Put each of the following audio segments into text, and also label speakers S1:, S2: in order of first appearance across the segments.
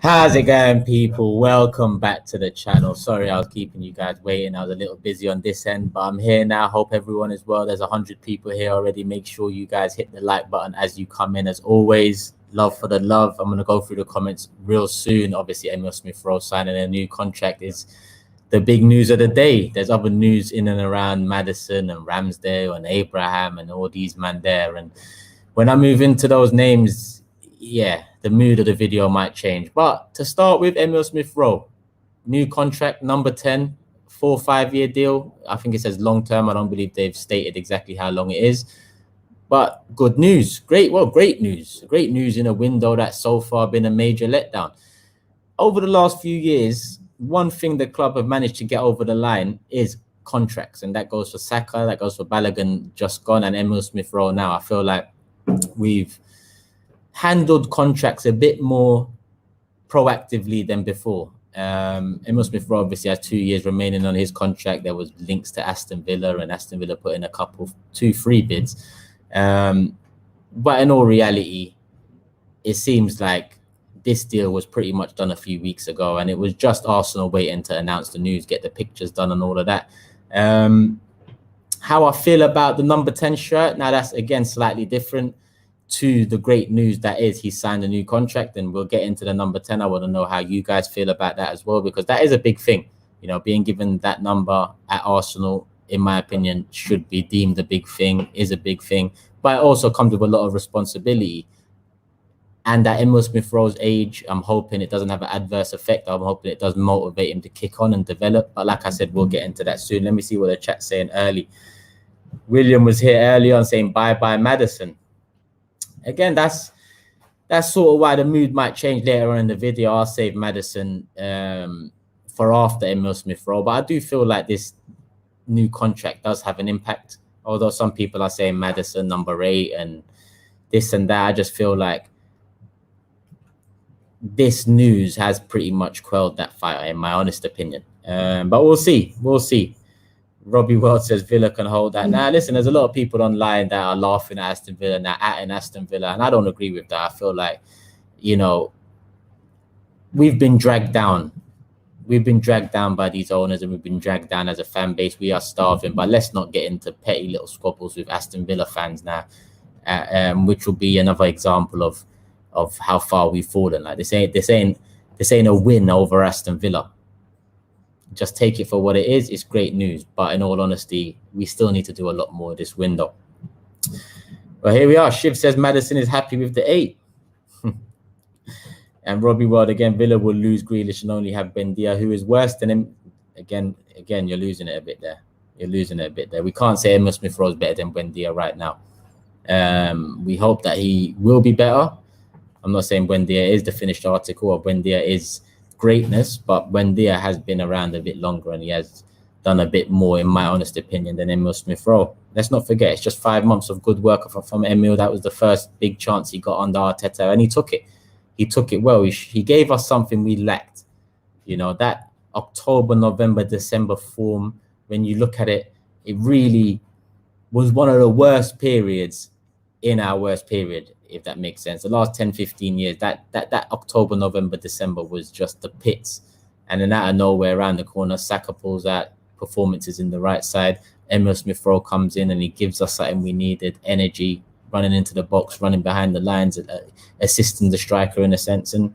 S1: How's it going, people? Welcome back to the channel. Sorry I was keeping you guys waiting. I was a little busy on this end, but I'm here now. Hope everyone is well. There's 100 people here already. Make sure you guys hit the like button as you come in. As always, love for the love. I'm going to go through the comments real soon. Obviously, Emile Rowe signing a new contract is the big news of the day. There's other news in and around Maddison and Ramsdale and Abraham and all these man there. And when I move into those names, yeah, the mood of the video might change. But to start with, Emile Rowe, new contract, number 10, 4 or 5 year deal. I think it says long term. I don't believe they've stated exactly how long it is. But good news. Great news. Great news in a window that's so far been a major letdown. Over the last few years, one thing the club have managed to get over the line is contracts. And that goes for Saka, that goes for Balogun, just gone, and Emile Rowe now. I feel like we've handled contracts a bit more proactively than before. Emile Rowe obviously has 2 years remaining on his contract. There was links to Aston Villa, and Aston Villa put in a couple, 2 free bids. But in all reality, it seems like this deal was pretty much done a few weeks ago, and it was just Arsenal waiting to announce the news, get the pictures done and all of that. How I feel about the number 10 shirt, now that's again slightly different to the great news that is he signed a new contract, and we'll get into the number 10. I want to know how you guys feel about that as well, because that is a big thing. You know, being given that number at Arsenal, in my opinion, should be deemed a big thing, is a big thing, but it also comes with a lot of responsibility. And at Emile Rowe's age, I'm hoping it doesn't have an adverse effect. I'm hoping it does motivate him to kick on and develop. But like I said, we'll get into that soon. Let me see what the chat's saying early. William was here early on saying bye-bye Maddison. Again, that's sort of why the mood might change later on in the video. I'll save Maddison for after Emile Rowe. But I do feel like this new contract does have an impact. Although some people are saying Maddison number 8 and this and that, I just feel like this news has pretty much quelled that fire, in my honest opinion. But we'll see. We'll see. Robbie World says Villa can hold that. Now, listen, there's a lot of people online that are laughing at Aston Villa and at Aston Villa, and I don't agree with that. I feel like, you know, we've been dragged down. We've been dragged down by these owners, and we've been dragged down as a fan base. We are starving, but let's not get into petty little squabbles with Aston Villa fans now, which will be another example of how far we've fallen. Like this ain't a win over Aston Villa. Just take it for what it is. It's great news, but in all honesty, we still need to do a lot more this window. Well, here we are. Shiv says Maddison is happy with the 8. And Robbie World again, Villa will lose Grealish and only have Buendia, who is worse than him. Again, you're losing it a bit there. You're losing it a bit there. We can't say Emile Rowe is better than Buendia right now. We hope that he will be better. I'm not saying Buendia is the finished article or Buendia is greatness, but Buendia has been around a bit longer and he has done a bit more, in my honest opinion, than Emile Rowe. Let's not forget, it's just 5 months of good work from Emile. That was the first big chance he got under Arteta, and he took it. He took it well. He gave us something we lacked. You know, that October, November, December form, when you look at it, it really was one of the worst periods in our worst period, if that makes sense. The last 10, 15 years, that October, November, December was just the pits. And then out of nowhere, around the corner, Saka pulls out, performances in the right side. Emile Rowe comes in and he gives us something we needed, energy, running into the box, running behind the lines, assisting the striker in a sense. And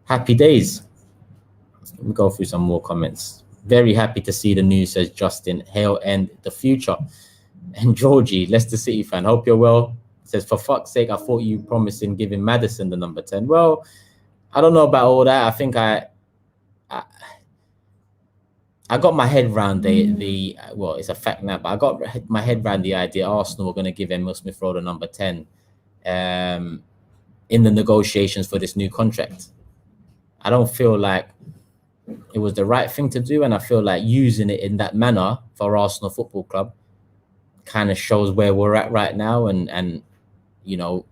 S1: happy days. Let me go through some more comments. Very happy to see the news, says Justin. Hail and the future. And Georgie, Leicester City fan, hope you're well. Says, for fuck's sake, I thought you promised in giving Maddison the number 10. Well, I don't know about all that. I think I got my head around well, it's a fact now, but I got my head around the idea Arsenal were going to give Emile Rowe the number 10 in the negotiations for this new contract. I don't feel like it was the right thing to do, and I feel like using it in that manner for Arsenal Football Club kind of shows where we're at right now, and you know,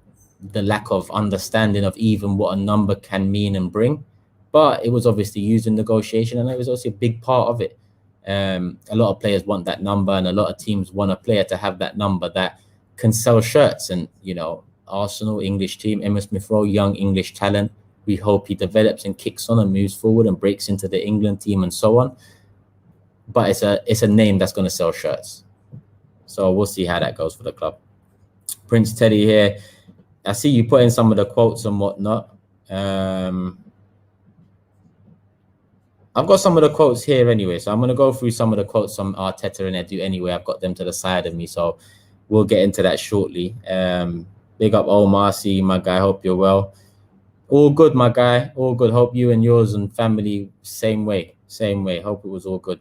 S1: the lack of understanding of even what a number can mean and bring. But it was obviously used in negotiation, and it was also a big part of it. A lot of players want that number, and a lot of teams want a player to have that number that can sell shirts. And, you know, Arsenal, English team, Emile Rowe, young English talent, We hope he develops and kicks on and moves forward and breaks into the England team and so on. But it's a name that's going to sell shirts. So we'll see how that goes for the club. Prince Teddy here. I see you put in some of the quotes and whatnot. I've got some of the quotes here anyway, so I'm going to go through some of the quotes from Arteta and Edu anyway. I've got them to the side of me, so we'll get into that shortly. Big up Omar, see you, my guy. Hope you're well. All good, my guy. All good. Hope you and yours and family same way. Hope it was all good.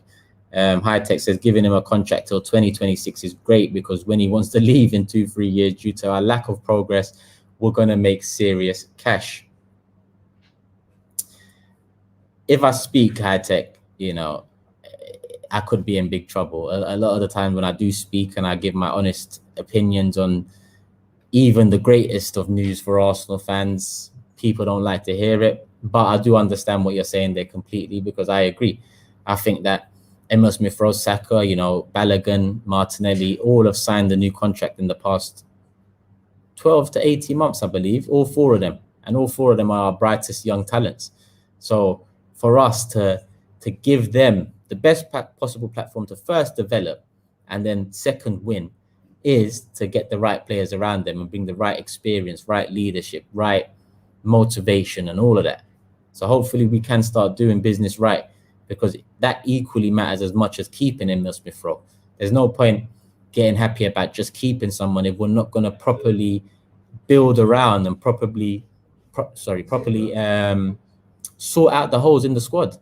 S1: High Tech says giving him a contract till 2026 is great because when he wants to leave in 2-3 years due to our lack of progress, we're going to make serious cash. If I speak, High Tech, you know, I could be in big trouble. A lot of the time when I do speak and I give my honest opinions on even the greatest of news for Arsenal fans, people don't like to hear it. But I do understand what you're saying there completely because I agree. I think that Emile Smith-Rowe, Saka, you know, Balogun, Martinelli, all have signed a new contract in the past 12 to 18 months, I believe, all four of them. And all four of them are our brightest young talents. So for us to give them the best possible platform to first develop and then second win is to get the right players around them and bring the right experience, right leadership, right motivation and all of that. So hopefully we can start doing business right because that equally matters as much as keeping Emile Smith-Rowe. There's no point getting happy about just keeping someone if we're not going to properly build around and properly sort out the holes in the squad.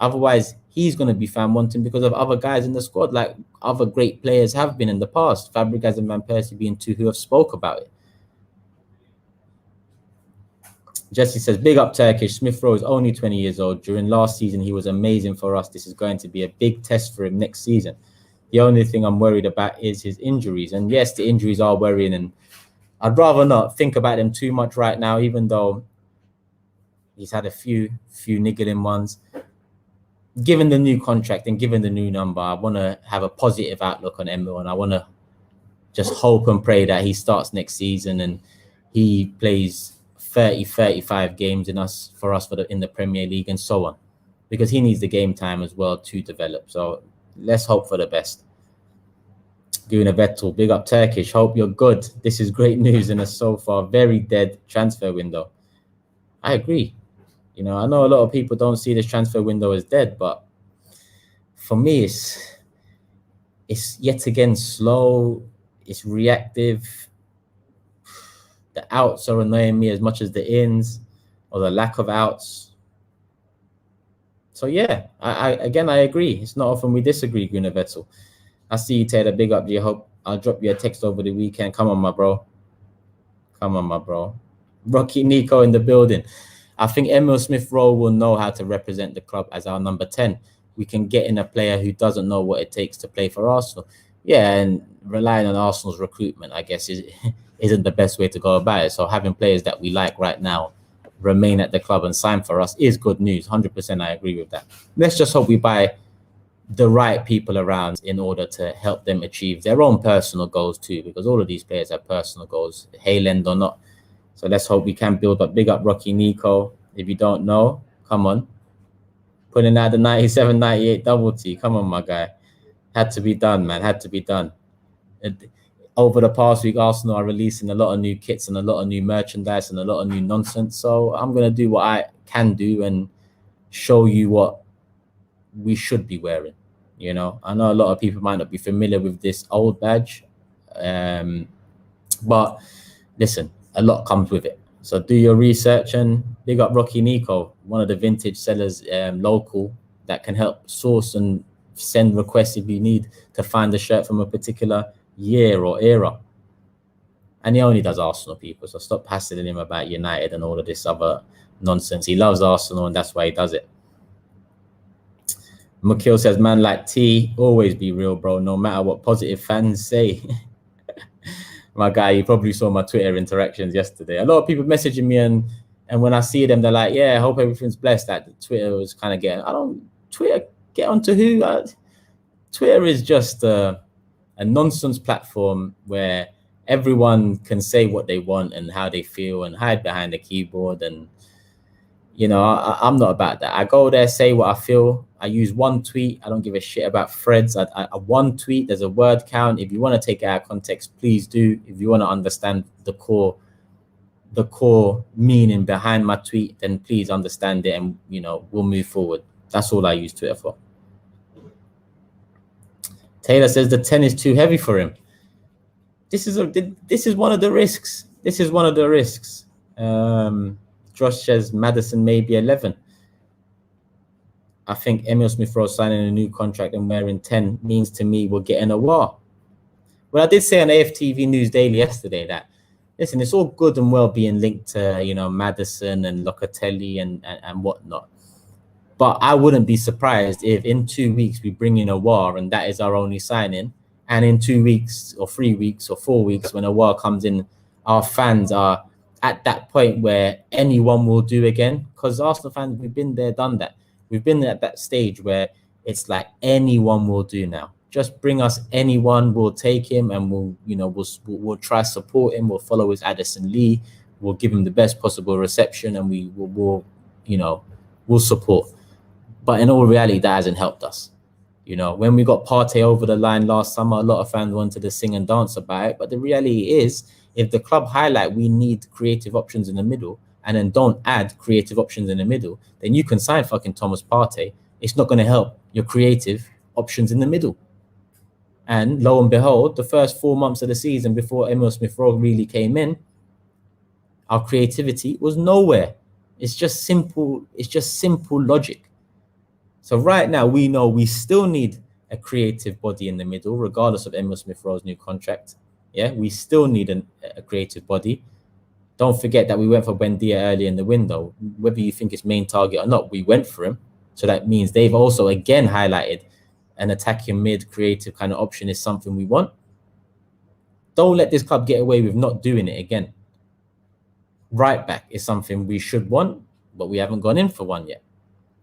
S1: Otherwise, he's going to be found wanting because of other guys in the squad, like other great players have been in the past. Fabregas and Van Persie being two who have spoke about it. Jesse says, big up Turkish. Smith-Rowe is only 20 years old. During last season, he was amazing for us. This is going to be a big test for him next season. The only thing I'm worried about is his injuries. And yes, the injuries are worrying. And I'd rather not think about them too much right now, even though he's had a few niggling ones. Given the new contract and given the new number, I want to have a positive outlook on Emile, and I want to just hope and pray that he starts next season and he plays 30-35 games in the Premier League and so on, because he needs the game time as well to develop. So let's hope for the best. Guna Vettel, big up Turkish. Hope you're good. This is great news in a so far very dead transfer window. I agree. You know, I know a lot of people don't see this transfer window as dead, but for me, it's yet again slow. It's reactive. The outs are annoying me as much as the ins or the lack of outs. So yeah, I agree. It's not often we disagree, Guna Vettel. I see you, Taylor. Big up. You hope I'll drop you a text over the weekend. Come on, my bro. Rocky Nico in the building. I think Emile Smith-Rowe will know how to represent the club as our number 10. We can get in a player who doesn't know what it takes to play for Arsenal. Yeah, and relying on Arsenal's recruitment, I guess, isn't the best way to go about it. So having players that we like right now remain at the club and sign for us is good news. 100% I agree with that. Let's just hope we buy the right people around in order to help them achieve their own personal goals too, because all of these players have personal goals, Hayland or not. So let's hope we can build up. Big up Rocky Nico. If you don't know, come on. Putting out the 97-98 double T. Come on, my guy. Had to be done, man. Had to be done. Over the past week, Arsenal are releasing a lot of new kits and a lot of new merchandise and a lot of new nonsense. So I'm going to do what I can do and show you what we should be wearing. You know, I know a lot of people might not be familiar with this old badge. But listen, a lot comes with it. So do your research and big up Rocky Nico, one of the vintage sellers local that can help source and send requests if you need to find a shirt from a particular year or era. And he only does Arsenal, people, so stop hassling him about United and all of this other nonsense. He loves Arsenal and that's why he does it. Makil says, man like T, always be real, bro, no matter what positive fans say. My guy, you probably saw my Twitter interactions yesterday. A lot of people messaging me and when I see them, they're like, yeah, I hope everything's blessed. That Twitter was kind of Twitter get onto who? Twitter is just a nonsense platform where everyone can say what they want and how they feel and hide behind the keyboard. And, you know, I'm not about that. I go there, say what I feel. I use one tweet. I don't give a shit about threads. One tweet, there's a word count. If you want to take it out of context, please do. If you want to understand the core meaning behind my tweet, then please understand it, and, you know, we'll move forward. That's all I use Twitter for. Taylor says the 10 is too heavy for him. This is one of the risks. This is one of the risks. Josh says Maddison maybe 11. I think Emile Smith-Rowe signing a new contract and wearing 10 means to me we're getting a war. Well, I did say on AFTV News Daily yesterday that, listen, it's all good and well being linked to, you know, Maddison and Locatelli and whatnot. But I wouldn't be surprised if in 2 weeks we bring in a war and that is our only signing. And in 2 weeks or 3 weeks or 4 weeks, when a war comes in, our fans are at that point where anyone will do again. Because Arsenal fans, we've been there, done that. We've been at that stage where it's like anyone will do now. Just bring us anyone, we'll take him, and we'll try to support him. We'll follow his Addison Lee. We'll give him the best possible reception, and we'll support. But in all reality, that hasn't helped us. You know, when we got Partey over the line last summer, a lot of fans wanted to sing and dance about it. But the reality is, if the club highlight we need creative options in the middle, and then don't add creative options in the middle, then you can sign fucking Thomas Partey. It's not going to help your creative options in the middle. And lo and behold, the first 4 months of the season before Emile Smith-Rowe really came in, our creativity was nowhere. It's just simple logic. So right now, we know we still need a creative body in the middle, regardless of Emile Smith-Rowe's new contract. Yeah, we still need a creative body. Don't forget that we went for Buendia early in the window. Whether you think it's main target or not, we went for him. So that means they've also, again, highlighted an attacking mid creative kind of option is something we want. Don't let this club get away with not doing it again. Right back is something we should want, but we haven't gone in for one yet.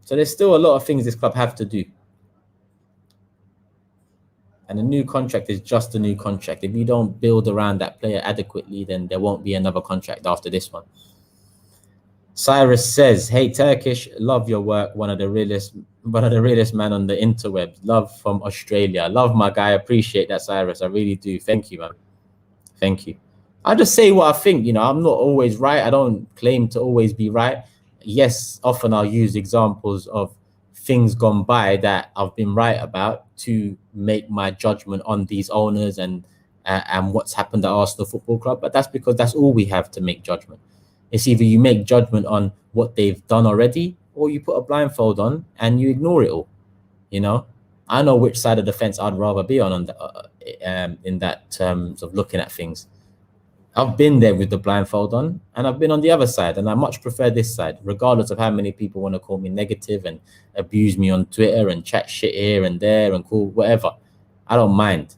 S1: So there's still a lot of things this club have to do. And a new contract is just a new contract. If you don't build around that player adequately, then there won't be another contract after this one. Cyrus says, hey, Turkish, love your work. One of the realest man on the interwebs. Love from Australia. Love my guy. Appreciate that, Cyrus. I really do. Thank you, man. Thank you. I just say what I think. You know, I'm not always right. I don't claim to always be right. Yes, often I'll use examples of things gone by that I've been right about to make my judgment on these owners and what's happened at Arsenal Football Club. But that's because that's all we have to make judgment. It's either you make judgment on what they've done already, or you put a blindfold on and you ignore it all. You know, I know which side of the fence I'd rather be on in that terms of looking at things. I've been there with the blindfold on, and I've been on the other side, and I much prefer this side, regardless of how many people want to call me negative and abuse me on Twitter and chat shit here and there and call whatever. I don't mind.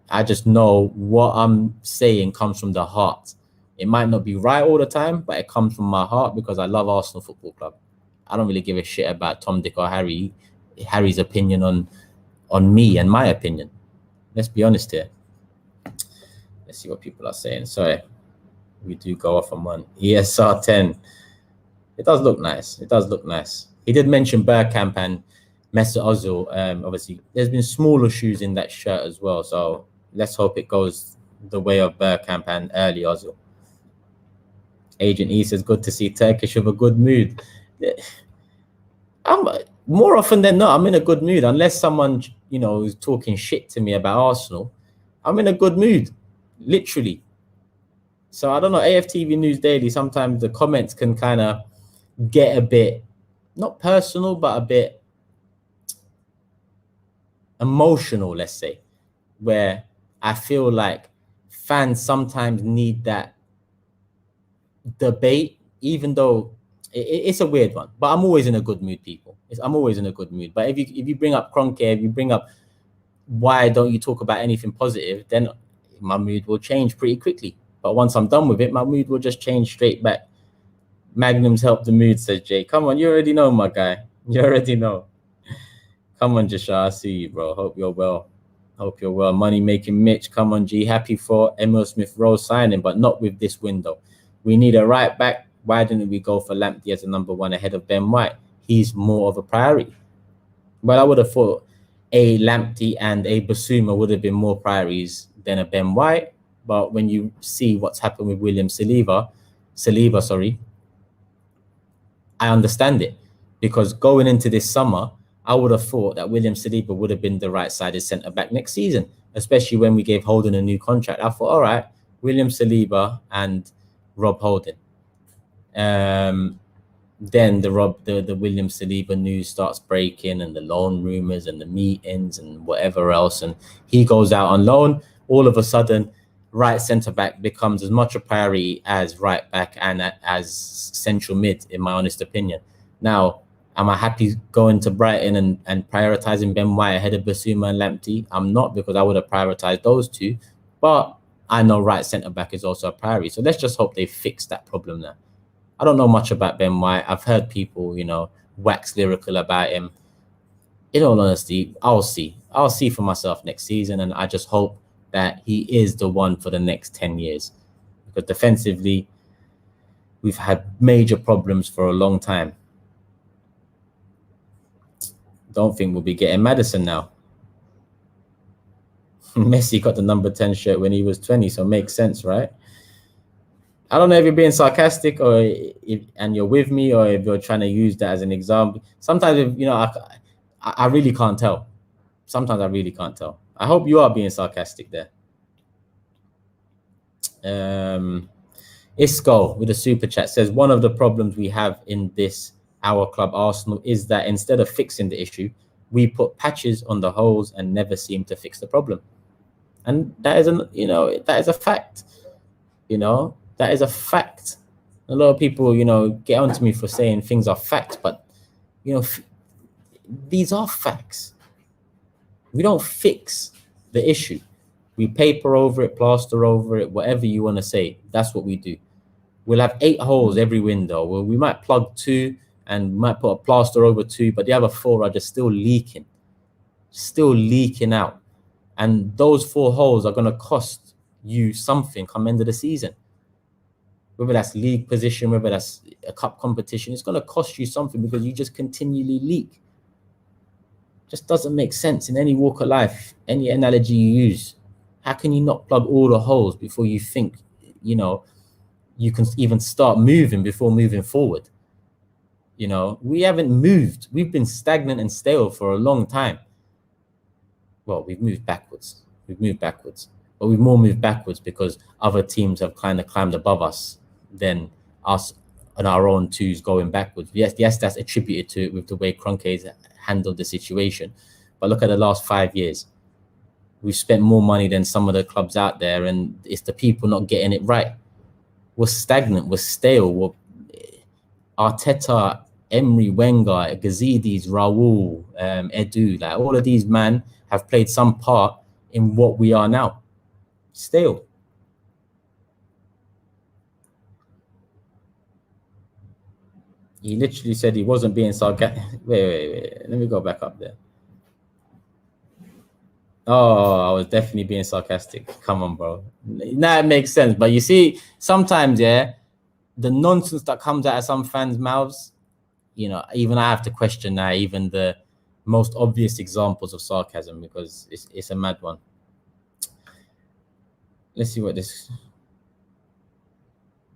S1: I just know what I'm saying comes from the heart. It might not be right all the time, but it comes from my heart because I love Arsenal Football Club. I don't really give a shit about Tom, Dick, or Harry's opinion on me and my opinion. Let's be honest here. Let's see what people are saying. Sorry, we do go off on one. ESR 10. It does look nice. It does look nice. He did mention Bergkamp and Mesut Ozil. Obviously, there's been smaller shoes in that shirt as well. So let's hope it goes the way of Bergkamp and early Ozil. Agent E says, good to see Turkish with a good mood. I'm more often than not, I'm in a good mood. Unless someone, you know, is talking shit to me about Arsenal, I'm in a good mood. Literally. So I don't know, AFTV News Daily, sometimes the comments can kind of get a bit, not personal, but a bit emotional, let's say, where I feel like fans sometimes need that debate, even though it's a weird one. But I'm always in a good mood, people. I'm always in a good mood. But if you bring up Kroenke, if you bring up why don't you talk about anything positive, then my mood will change pretty quickly. But once I'm done with it, my mood will just change straight back. Magnums help the mood, says Jay. Come on, you already know, my guy. You already know. Come on, Joshua, I see you, bro. Hope you're well. Hope you're well. Money making Mitch, come on, G. Happy for Emile Smith-Rowe signing, but not with this window. We need a right back. Why didn't we go for Lamptey as a number one ahead of Ben White? He's more of a priority. But I would have thought a Lamptey and a Basuma would have been more priorities than a Ben White. But when you see what's happened with William Saliba, I understand it. Because going into this summer, I would have thought that William Saliba would have been the right-sided centre-back next season, especially when we gave Holding a new contract. I thought, all right, William Saliba and Rob Holding. Then the William Saliba news starts breaking, and the loan rumours and the meetings and whatever else, and he goes out on loan. All of a sudden, right centre-back becomes as much a priority as right-back and as central mid, in my honest opinion. Now, am I happy going to Brighton and prioritising Ben White ahead of Basuma and Lamptey? I'm not, because I would have prioritised those two. But I know right centre-back is also a priority. So let's just hope they fix that problem now. I don't know much about Ben White. I've heard people, wax lyrical about him. In all honesty, I'll see. I'll see for myself next season, and I just hope that he is the one for the next 10 years. Because defensively, we've had major problems for a long time. Don't think we'll be getting Maddison now. Messi got the number 10 shirt when he was 20, so it makes sense, right? I don't know if you're being sarcastic and you're with me, or if you're trying to use that as an example. Sometimes, I really can't tell. Sometimes I really can't tell. I hope you are being sarcastic there. Isco with a super chat says, one of the problems we have in our club Arsenal is that instead of fixing the issue, we put patches on the holes and never seem to fix the problem. And that is a fact. That is a fact. A lot of people, get onto me for saying things are facts, but, these are facts. We don't fix the issue. We paper over it, plaster over it, whatever you want to say. That's what we do. We'll have 8 holes every window. Well, we might plug 2 and we might put a plaster over 2, but the other 4 are just still leaking out. And those 4 holes are going to cost you something come end of the season. Whether that's league position, whether that's a cup competition, it's going to cost you something because you just continually leak. Just doesn't make sense in any walk of life, any analogy you use. How can you not plug all the holes before you think, you can even start moving before moving forward? We haven't moved. We've been stagnant and stale for a long time. Well, we've moved backwards. But we've more moved backwards because other teams have kind of climbed above us than us on our own twos going backwards. Yes, that's attributed to it with the way Kroenke's handled the situation. But look at the last 5 years. We've spent more money than some of the clubs out there, and it's the people not getting it right. We're stagnant. We're stale. Arteta, Emery, Wenger, Gazidis, Raul, Edu, like all of these men have played some part in what we are now. Stale. He literally said he wasn't being sarcastic. Wait. Let me go back up there. Oh, I was definitely being sarcastic. Come on, bro. Now it makes sense. But you see, sometimes, the nonsense that comes out of some fans' mouths, even I have to question now even the most obvious examples of sarcasm, because it's a mad one. Let's see what this...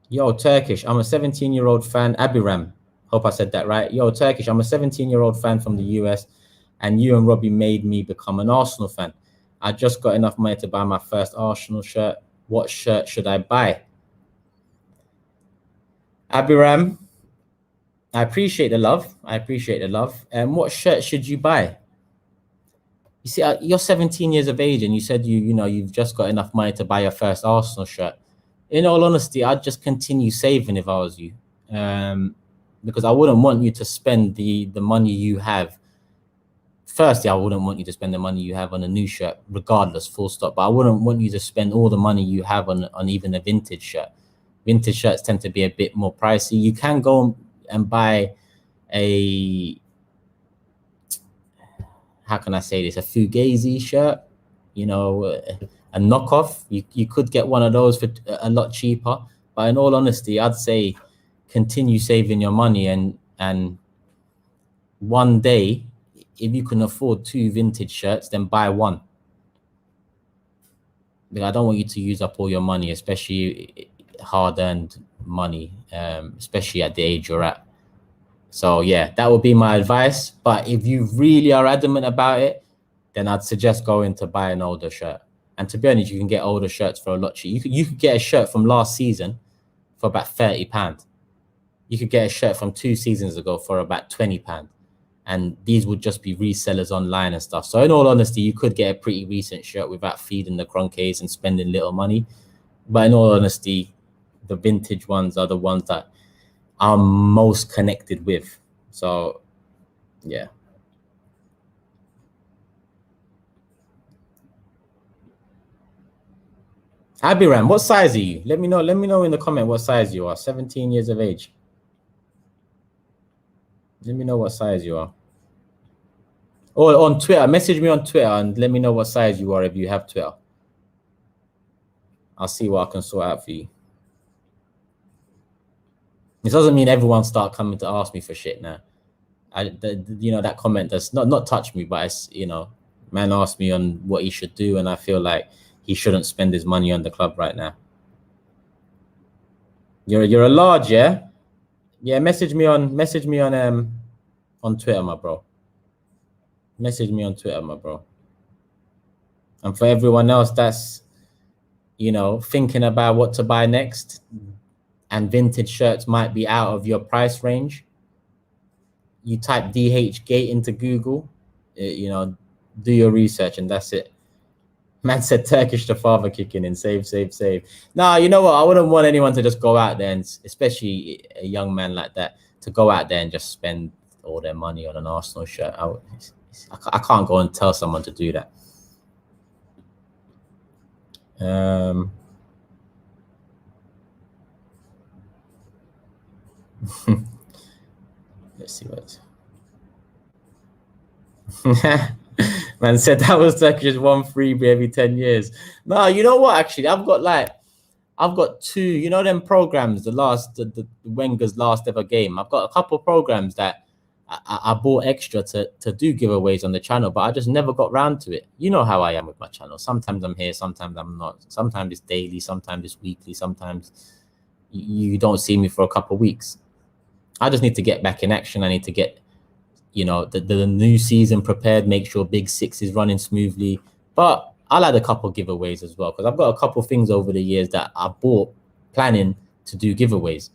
S1: Yo, Turkish, I'm a 17-year-old fan. Abiram, hope I said that right. Yo, Turkish, I'm a 17-year-old fan from the US, and you and Robbie made me become an Arsenal fan. I just got enough money to buy my first Arsenal shirt. What shirt should I buy? Abiram, I appreciate the love. And what shirt should you buy? You see, you're 17 years of age, and you said you've just got enough money to buy your first Arsenal shirt. In all honesty, I'd just continue saving if I was you, because I wouldn't want you to spend the money you have. Firstly, I wouldn't want you to spend the money you have on a new shirt, regardless, full stop. But I wouldn't want you to spend all the money you have on even a vintage shirt. Vintage shirts tend to be a bit more pricey. You can go and buy a, how can I say this, a Fugazi shirt. you know, a knockoff. You could get one of those for a lot cheaper. But in all honesty, I'd say continue saving your money, and one day, if you can afford 2 vintage shirts, then buy one. Because I don't want you to use up all your money, especially hard-earned money, especially at the age you're at. So yeah, that would be my advice. But if you really are adamant about it, then I'd suggest going to buy an older shirt. And to be honest, you can get older shirts for a lot cheaper. You could get a shirt from last season for about £30. You could get a shirt from 2 seasons ago for about £20. And these would just be resellers online and stuff. So in all honesty, you could get a pretty recent shirt without feeding the cronkies and spending little money. But in all honesty, the vintage ones are the ones that I'm most connected with. So yeah. Abiram, what size are you? Let me know in the comment what size you are. 17 years of age. Let me know what size you are. Or on Twitter, message me on Twitter and let me know what size you are if you have Twitter. I'll see what I can sort out for you. This doesn't mean everyone start coming to ask me for shit now. That comment does not touch me, but it's, man asked me on what he should do, and I feel like he shouldn't spend his money on the club right now. You're a large, yeah? Yeah, message me on Twitter, my bro. Message me on Twitter, my bro. And for everyone else that's, thinking about what to buy next, and vintage shirts might be out of your price range, you type DH Gate into Google, do your research, and that's it. Man said Turkish to father kicking in, save. Nah, you know what? I wouldn't want anyone to just go out there, and especially a young man like that, to go out there and just spend all their money on an Arsenal shirt. I can't go and tell someone to do that. Let's see what. Man said that was Turkish 1 freebie every 10 years. No, you know what? Actually, I've got 2. Them programs. The Wenger's last ever game. I've got a couple of programs that I bought extra to do giveaways on the channel, but I just never got round to it. You know how I am with my channel. Sometimes I'm here, sometimes I'm not. Sometimes it's daily, sometimes it's weekly, sometimes you don't see me for a couple of weeks. I just need to get back in action. I need to get, the new season prepared, make sure Big 6 is running smoothly. But I'll add a couple of giveaways as well, because I've got a couple of things over the years that I bought planning to do giveaways.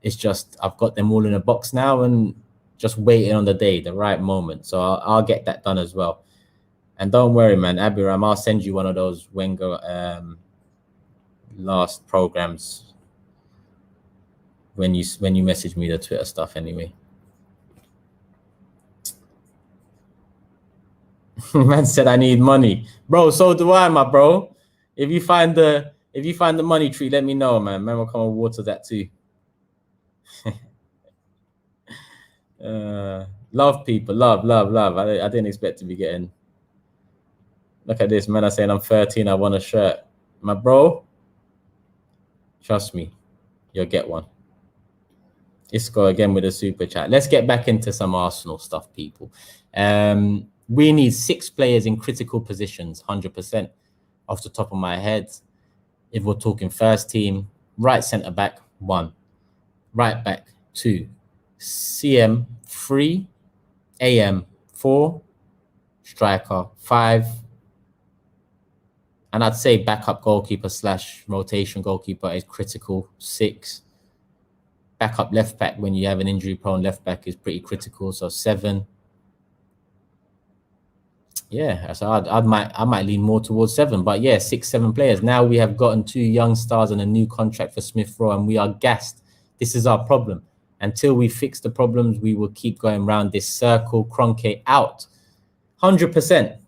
S1: It's just I've got them all in a box now and just waiting on the right moment. So I'll get that done as well. And don't worry, man, Abiram, I'll send you one of those Wenger last programs when you message me the Twitter stuff anyway. Man said I need money, bro. So do I, my bro. If you find the money tree, let me know, man. Man will come and water that too. Love people, love. I didn't expect to be getting. Look at this, man. I'm saying I'm 13. I want a shirt, my bro. Trust me, you'll get one. Isco again with a super chat. Let's get back into some Arsenal stuff, people. We need 6 players in critical positions, 100% off the top of my head. If we're talking first team, right centre back 1, right back 2, CM 3, AM 4, striker 5, and I'd say backup goalkeeper / rotation goalkeeper is critical 6. Backup left back when you have an injury-prone left back is pretty critical, so 7. Yeah, so I might lean more towards 7, but yeah, 6, 7 players. Now we have gotten 2 young stars and a new contract for Smith Rowe, and we are gassed. This is our problem. Until we fix the problems, we will keep going around this circle. Kroenke out, 100%,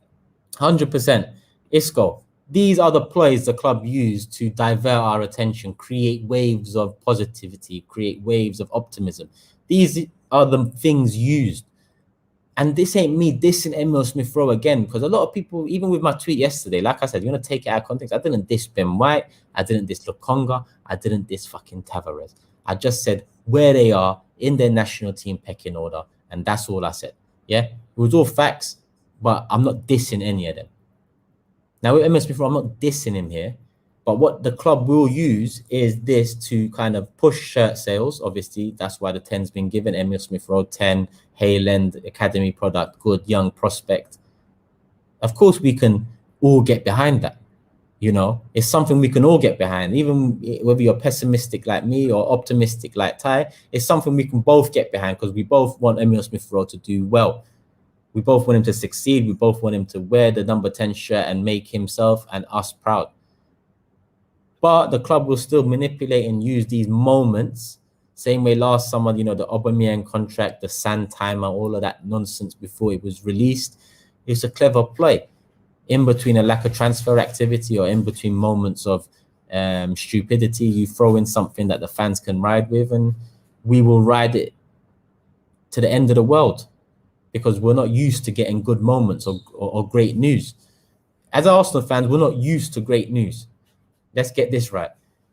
S1: 100%. Isco. These are the ploys the club used to divert our attention, create waves of positivity, create waves of optimism. These are the things used. And this ain't me dissing Emile Smith Rowe again, because a lot of people, even with my tweet yesterday, like I said, you're gonna take it out of context. I didn't diss Ben White, I didn't diss Lokonga, I didn't diss fucking Tavares. I just said where they are in their national team pecking order, and that's all I said. Yeah, it was all facts, but I'm not dissing any of them. Now with Emile Smith Rowe, I'm not dissing him here, but what the club will use is this to kind of push shirt sales. Obviously, that's why the 10's been given. Emile Smith Rowe 10, Hayland, Academy product, good young prospect. Of course, we can all get behind that. You know, it's something we can all get behind, even whether you're pessimistic like me or optimistic like Ty. It's something we can both get behind because we both want Emile Smith Rowe to do well. We both want him to succeed. We both want him to wear the number 10 shirt and make himself and us proud. But the club will still manipulate and use these moments, same way last summer, you know, the Aubameyang contract, the sand timer, all of that nonsense before it was released. It's a clever play. In between a lack of transfer activity or in between moments of stupidity, you throw in something that the fans can ride with, and we will ride it to the end of the world because we're not used to getting good moments or great news. As Arsenal fans, we're not used to great news. Let's get this right.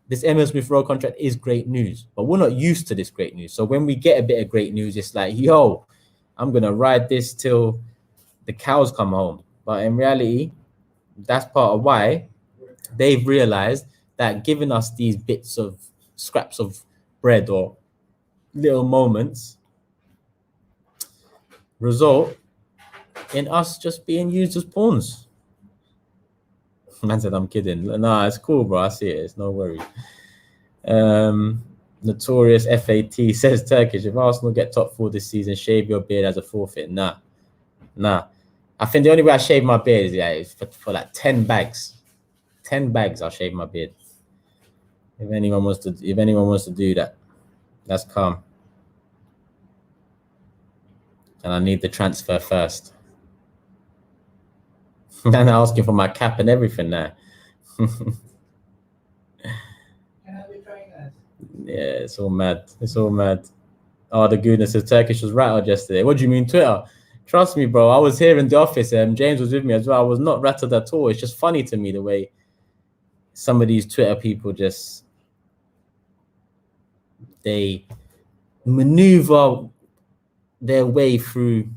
S1: This Emile Smith Rowe contract is great news, but we're not used to this great news. So when we get a bit of great news, it's like, yo, I'm going to ride this till the cows come home. But in reality, that's part of why they've realized that giving us these bits of scraps of bread or little moments result in us just being used as pawns. Man said, I'm kidding. Nah, it's cool, bro. I see it. It's no worry. Notorious FAT says Turkish, if Arsenal get top 4 this season, shave your beard as a forfeit. Nah. I think the only way I shave my beard is for like 10 bags. 10 bags, I'll shave my beard. If anyone wants to do that, that's calm. And I need the transfer first. And I'm asking for my cap and everything now. Yeah, it's all mad. It's all mad. Oh, the goodness, the Turkish was rattled yesterday. What do you mean, Twitter? Trust me, bro. I was here in the office. James was with me as well. I was not rattled at all. It's just funny to me the way some of these Twitter people just they maneuver their way through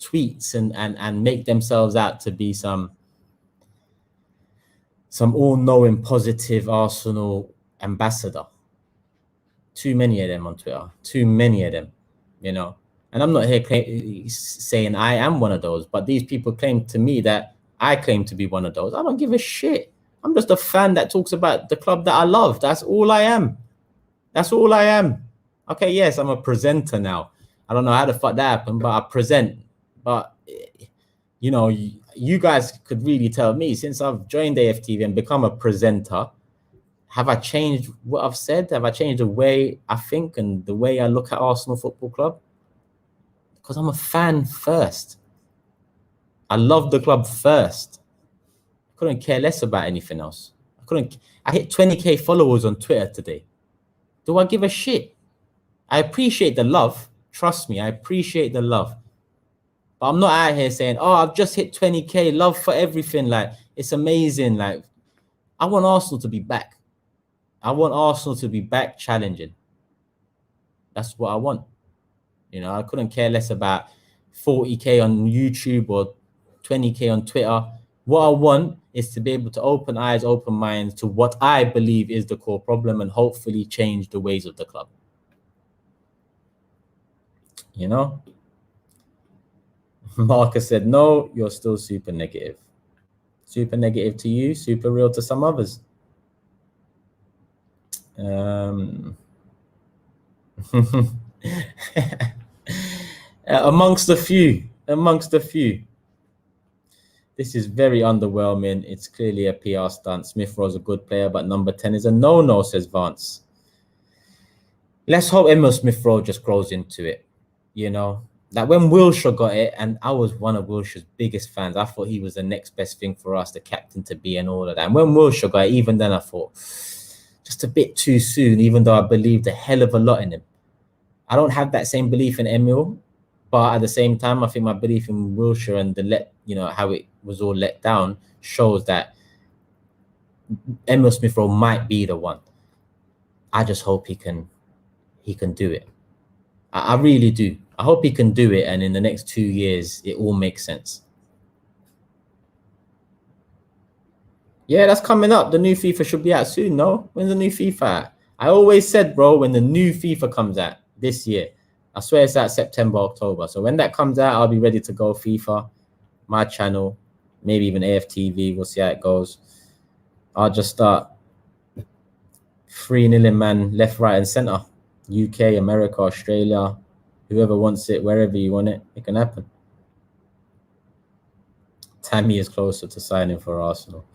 S1: tweets and make themselves out to be some all-knowing positive Arsenal ambassador. Too many of them on Twitter. Too many of them, you know. And I'm not here saying I am one of those, but these people claim to me that I claim to be one of those. I don't give a shit. I'm just a fan that talks about the club that I love. That's all I am. That's all I am. Okay, yes, I'm a presenter now. I don't know how the fuck that happened, but I present. But, you know, you guys could really tell me, since I've joined AFTV and become a presenter, have I changed what I've said? Have I changed the way I think and the way I look at Arsenal Football Club? Because I'm a fan first. I love the club first. I couldn't care less about anything else. I hit 20K followers on Twitter today. Do I give a shit? I appreciate the love. Trust me, I appreciate the love. But I'm not out here saying, oh, I've just hit 20K, love for everything. Like, it's amazing. Like, I want Arsenal to be back. I want Arsenal to be back challenging. That's what I want. You know, I couldn't care less about 40K on YouTube or 20K on Twitter. What I want is to be able to open eyes, open minds to what I believe is the core problem and hopefully change the ways of the club. You know? Marcus said, no, you're still super negative. Super negative to you, super real to some others. Amongst a few. This is very underwhelming. It's clearly a PR stunt. Smith Rowe's a good player, but number 10 is a no-no, says Vance. Let's hope Emile Smith Rowe just grows into it. You know, like when Wilshere got it, and I was one of Wilshere's biggest fans. I thought he was the next best thing for us, the captain to be and all of that. And when Wilshere got it, even then I thought, just a bit too soon, even though I believed a hell of a lot in him. I don't have that same belief in Emile, But at the same time, I think my belief in Wilshere and how it was all let down shows that Emile Smith Rowe might be the one. I just hope he can do it. I really do. I hope he can do it, and in the next 2 years, it all makes sense. Yeah, that's coming up. The new FIFA should be out soon, no? When's the new FIFA out? I always said, bro, when the new FIFA comes out this year, I swear it's out September, October. So when that comes out, I'll be ready to go FIFA, my channel, maybe even AFTV. We'll see how it goes. I'll just start 3-0 man, left, right, and center. UK, America, Australia, whoever wants it, wherever you want it, it can happen. Tammy is closer to signing for Arsenal.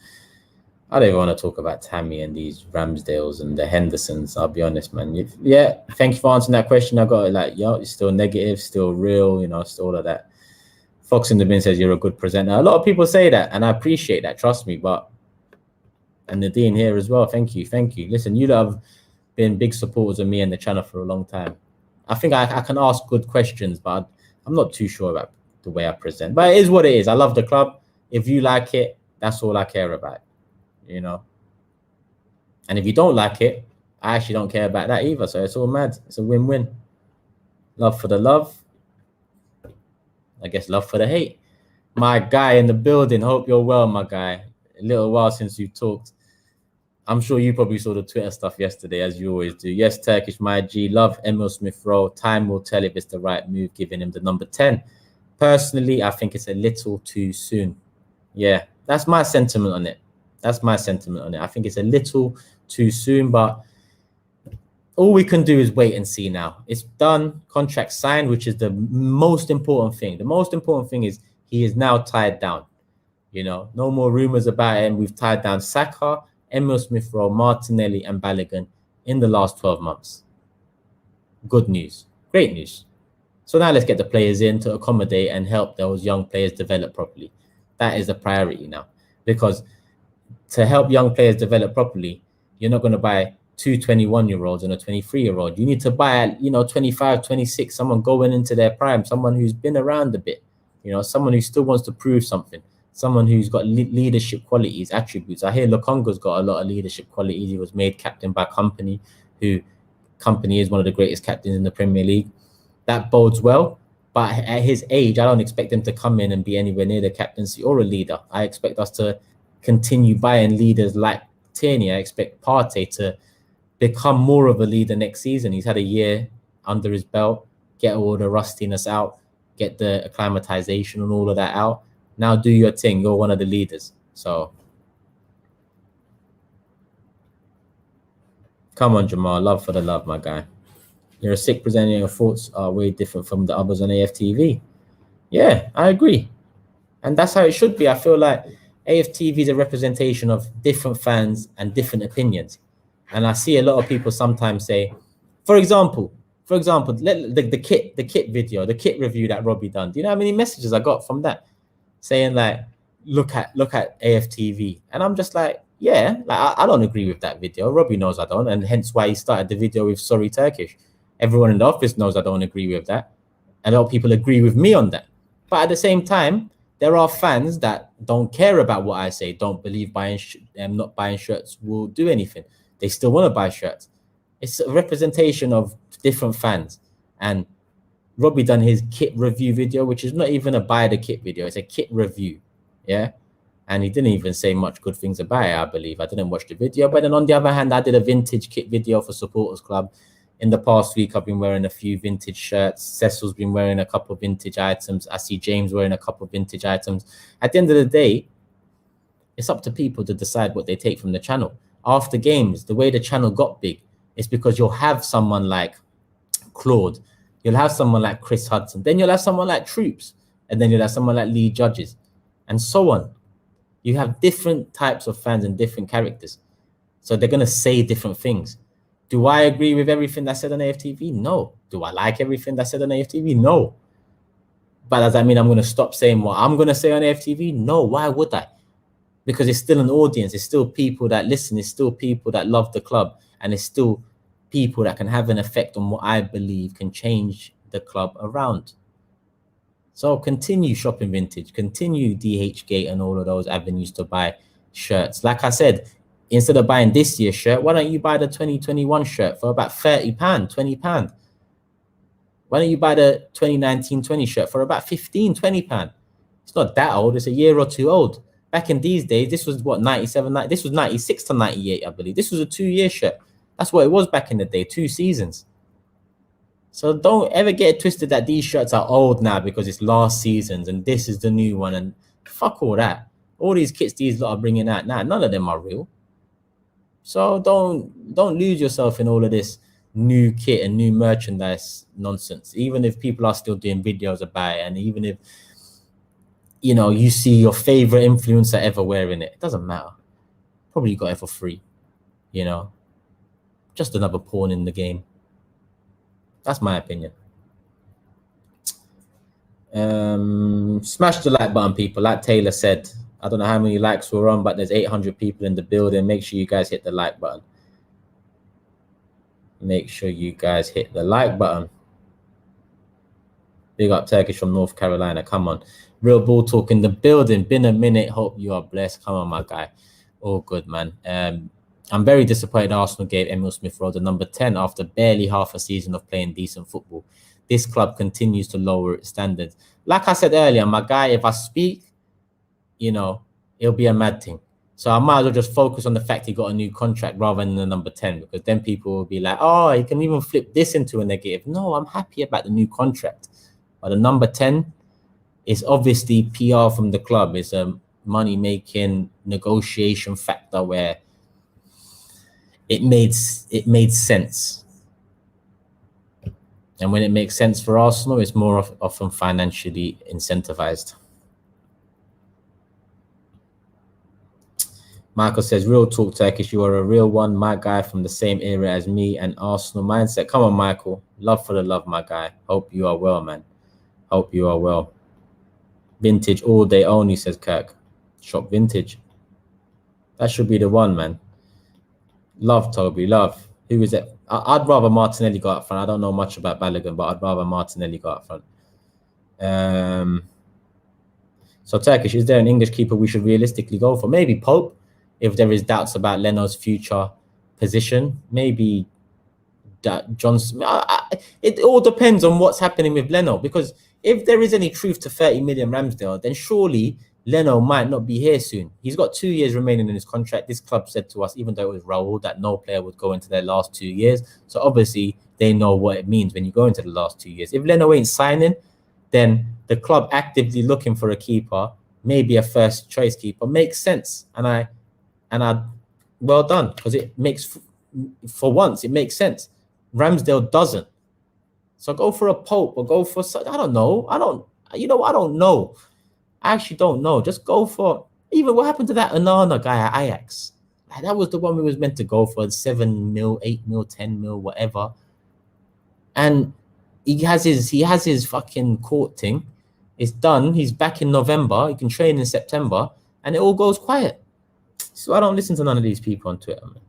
S1: I don't even want to talk about Tammy and these Ramsdales and the Hendersons. I'll be honest, man. Yeah, thank you for answering that question. I got it like, it's still negative, still real, still all of that. Fox in the Bin says you're a good presenter. A lot of people say that, and I appreciate that. Trust me, and Nadine here as well. Thank you. Listen, you have been big supporters of me and the channel for a long time. I think I can ask good questions, but I'm not too sure about the way I present. But it is what it is. I love the club. If you like it, that's all I care about. And if you don't like it, I actually don't care about that either. So it's all mad. It's a win-win. Love for the love. I guess love for the hate. My guy in the building. Hope you're well, my guy. A little while since you talked. I'm sure you probably saw the Twitter stuff yesterday, as you always do. Yes, Turkish, my G. Love Emile Smith Rowe. Time will tell if it's the right move, giving him the number 10. Personally, I think it's a little too soon. Yeah, that's my sentiment on it. I think it's a little too soon, but all we can do is wait and see now. It's done, contract signed, which is the most important thing. The most important thing is he is now tied down. No more rumors about him. We've tied down Saka, Emile Smith Rowe, Martinelli, and Balogun in the last 12 months. Good news. Great news. So now let's get the players in to accommodate and help those young players develop properly. That is a priority now, because to help young players develop properly, you're not going to buy 2 21-year-olds and a 23-year-old. You need to buy, 25, 26, someone going into their prime, someone who's been around a bit, someone who still wants to prove something, someone who's got leadership qualities, attributes. I hear Lukonga's got a lot of leadership qualities. He was made captain by Company, who Company is one of the greatest captains in the Premier League. That bodes well. But at his age, I don't expect him to come in and be anywhere near the captaincy or a leader. I expect us to continue buying leaders like Tierney. I expect Partey to become more of a leader next season. He's had a year under his belt, get all the rustiness out, get the acclimatization and all of that out. Now do your thing. You're one of the leaders. So come on, Jamal. Love for the love, my guy. You're a sick presenter. Your thoughts are way different from the others on AFTV. Yeah, I agree. And that's how it should be. I feel like AFTV is a representation of different fans and different opinions. And I see a lot of people sometimes say, for example, the kit video, the kit review that Robbie done. Do you know how many messages I got from that? Saying like, look at AFTV. And I'm just like, yeah, I don't agree with that video. Robbie knows I don't. And hence why he started the video with Sorry Turkish. Everyone in the office knows I don't agree with that. A lot of people agree with me on that. But at the same time, there are fans that don't care about what I say, don't believe not buying shirts will do anything. They still want to buy shirts. It's a representation of different fans. And Robbie done his kit review video, which is not even a buy the kit video. It's a kit review. Yeah. And he didn't even say much good things about it, I believe. I didn't watch the video. But then on the other hand, I did a vintage kit video for Supporters Club. In the past week, I've been wearing a few vintage shirts. Cecil's been wearing a couple of vintage items. I see James wearing a couple of vintage items. At the end of the day, it's up to people to decide what they take from the channel. After games, the way the channel got big is because you'll have someone like Claude. You'll have someone like Chris Hudson. Then you'll have someone like Troops. And then you'll have someone like Lee Judges. And so on. You have different types of fans and different characters. So they're going to say different things. Do I agree with everything that's said on AFTV? No. Do I like everything that's said on AFTV? No. But does that mean I'm going to stop saying what I'm going to say on AFTV? No. Why would I? Because it's still an audience. It's still people that listen. It's still people that love the club. And it's still people that can have an effect on what I believe can change the club around. So continue shopping vintage, continue DHgate and all of those avenues to buy shirts. Like I said, instead of buying this year's shirt, why don't you buy the 2021 shirt for about £30, £20? Why don't you buy the 2019-20 shirt for about £15, £20? It's not that old. It's a year or two old. Back in these days, this was what, 97, this was 96 to 98, I believe. This was a 2-year shirt. That's what it was back in the day, 2 seasons. So don't ever get it twisted that these shirts are old now because it's last season's and this is the new one. And fuck all that. All these kits these lot are bringing out now, none of them are real. So don't lose yourself in all of this new kit and new merchandise nonsense. Even if people are still doing videos about it, and even if you see your favorite influencer ever wearing it, it doesn't matter. Probably got it for free. Just another pawn in the game. That's my opinion. Smash the like button, people. Like Taylor said, I don't know how many likes we're on, but there's 800 people in the building. Make sure you guys hit the like button. Make sure you guys hit the like button. Big up Turkish from North Carolina. Come on. Real Bull Talk in the building. Been a minute. Hope you are blessed. Come on, my guy. All good, man. I'm very disappointed Arsenal gave Emile Smith-Rowe the number 10 after barely half a season of playing decent football. This club continues to lower its standards. Like I said earlier, my guy, if I speak, it'll be a mad thing. So I might as well just focus on the fact he got a new contract rather than the number 10, because then people will be like, oh, he can even flip this into a negative. No, I'm happy about the new contract. But the number 10 is obviously PR from the club. It's a money-making negotiation factor where it made sense. And when it makes sense for Arsenal, it's more often financially incentivized. Michael says, real talk, Turkish. You are a real one, my guy, from the same era as me and Arsenal mindset. Come on, Michael. Love for the love, my guy. Hope you are well, man. Hope you are well. Vintage all day only, says Kirk. Shop vintage. That should be the one, man. Love, Toby. Love. Who is it? I'd rather Martinelli go up front. I don't know much about Balogun, but I'd rather Martinelli go up front. So, Turkish, is there an English keeper we should realistically go for? Maybe Pope, if there is doubts about Leno's future position. Maybe Johnson. It all depends on what's happening with Leno, because if there is any truth to 30 million Ramsdale, then surely Leno might not be here soon. He's got 2 years remaining in his contract. This club said to us, even though it was Rowe, that no player would go into their last 2 years. So obviously they know what it means when you go into the last 2 years. If Leno ain't signing, then the club actively looking for a keeper, maybe a first choice keeper, makes sense. And I well done, because it makes, for once, it makes sense. Ramsdale doesn't. So go for a Pope or go for, I don't know. I don't know. I actually don't know. Just go for, even what happened to that Onana guy at Ajax? Like, that was the one we was meant to go for, 7 mil, 8 mil, 10 mil, whatever. And he has his fucking court thing. It's done. He's back in November. He can train in September, and it all goes quiet. So I don't listen to none of these people on Twitter, man.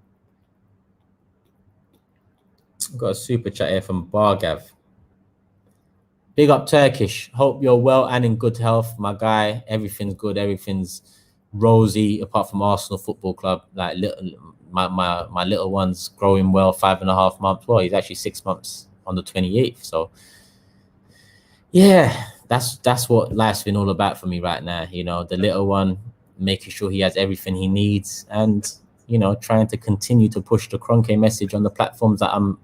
S1: I've got a super chat here from Bargav. Big up Turkish. Hope you're well and in good health, my guy. Everything's good. Everything's rosy, apart from Arsenal Football Club. Like my little one's growing well, 5.5 months. Well, he's actually 6 months on the 28th. So yeah, that's what life's been all about for me right now. The little one, making sure he has everything he needs, and trying to continue to push the Kroenke message on the platforms that I'm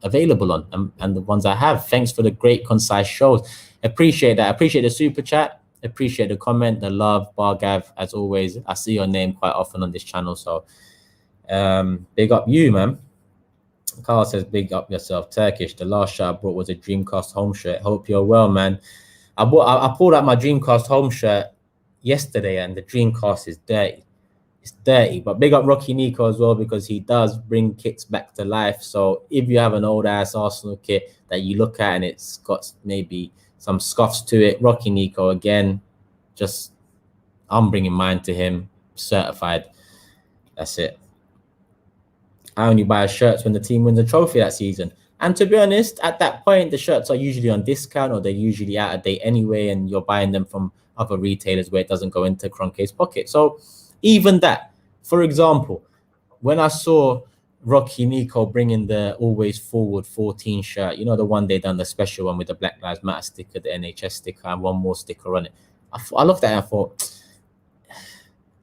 S1: available on, and the ones I have. Thanks for the great, concise shows. Appreciate that. Appreciate the super chat. Appreciate the comment, the love, Bargav. As always, I see your name quite often on this channel, so big up you, man. Carl says, big up yourself. Turkish, the last shirt I brought was a Dreamcast home shirt. Hope you're well, man. I pulled out my Dreamcast home shirt yesterday, and the Dreamcast is dirty. It's dirty. But big up Rocky Nico as well, because he does bring kits back to life. So if you have an old ass Arsenal kit that you look at and it's got maybe some scuffs to it, Rocky Nico again, I'm bringing mine to him, certified. That's it. I only buy shirts when the team wins a trophy that season. And to be honest, at that point, the shirts are usually on discount or they're usually out of date anyway, and you're buying them from other retailers where it doesn't go into Kroenke's pocket. So even that, for example, when I saw Rocky Nico bringing the Always Forward 14 shirt, the one they done, the special one with the Black Lives Matter sticker, the NHS sticker, and one more sticker on it. I looked at it and I thought,